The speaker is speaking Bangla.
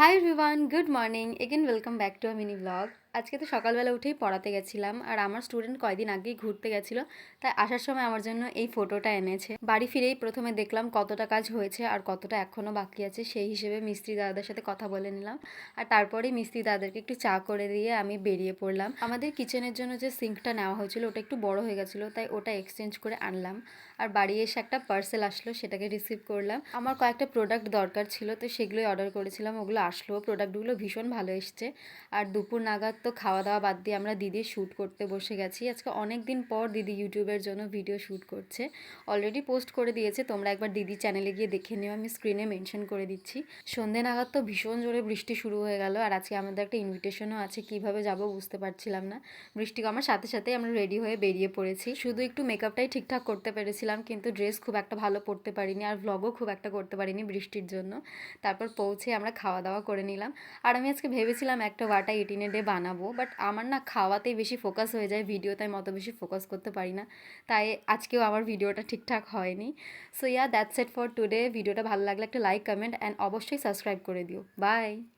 Hi everyone, good morning again, welcome back to a mini blog. আজকে তো সকালবেলা উঠেই পড়াতে গেছিলাম, আর আমার স্টুডেন্ট কয়দিন আগেই ঘুরতে গেছিলো, তাই আসার সময় আমার জন্য এই ফটোটা এনেছে। বাড়ি ফিরেই প্রথমে দেখলাম কতটা কাজ হয়েছে আর কতটা এখনও বাকি আছে, সেই হিসেবে মিস্ত্রি দাদাদের সাথে কথা বলে নিলাম। আর তারপরেই মিস্ত্রি দাদাদেরকে একটু চা করে দিয়ে আমি বেরিয়ে পড়লাম। আমাদের কিচেনের জন্য যে সিঙ্কটা নেওয়া হয়েছিল ওটা একটু বড় হয়ে গেছিলো, তাই ওটা এক্সচেঞ্জ করে আনলাম। আর বাড়ি এসে একটা পার্সেল আসলো, সেটাকে রিসিভ করলাম। আমার কয়েকটা প্রোডাক্ট দরকার ছিল, তো সেগুলোই অর্ডার করেছিলাম, ওগুলো আসলো। প্রোডাক্টগুলো ভীষণ ভালো এসছে। আর দুপুর নাগাদ তো খাওয়া দাওয়া বাদ দিয়ে আমরা দিদির শ্যুট করতে বসে গেছি। আজকে অনেক দিন পর দিদি ইউটিউবের জন্য ভিডিও শ্যুট করছে। অলরেডি পোস্ট করে দিয়েছে, তোমরা একবার দিদির চ্যানেলে গিয়ে দেখে নিও, আমি স্ক্রিনে মেনশন করে দিচ্ছি। সন্ধ্যে নাগাদ তো ভীষণ জোরে বৃষ্টি শুরু হয়ে গেল, আর আজকে আমাদের একটা ইনভিটেশনও আছে, কিভাবে যাব বুঝতে পারছিলাম না। বৃষ্টি কমার সাথে সাথেই আমরা রেডি হয়ে বেরিয়ে পড়েছি। শুধু একটু মেকআপটাই ঠিকঠাক করতে পেরেছিলাম, কিন্তু ড্রেস খুব একটা ভালো পরতে পারিনি, আর ভ্লগও খুব একটা করতে পারিনি বৃষ্টির জন্য। তারপর পৌঁছে আমরা খাওয়া দাওয়া করে নিলাম। আর আমি আজকে ভেবেছিলাম একটা ওয়াটা 18 ডে বানাবো, বাট আমার না খাওয়াতেই বেশি ফোকাস হয়ে যায়, ভিডিওতে আমি অত বেশি ফোকাস করতে পারি না, তাই আজকেও আমার ভিডিওটা ঠিকঠাক হয়নি। So that's it for today. ভিডিওটা ভালো লাগলে একটা লাইক, কমেন্ট অ্যান্ড অবশ্যই সাবস্ক্রাইব করে দিও। বাই।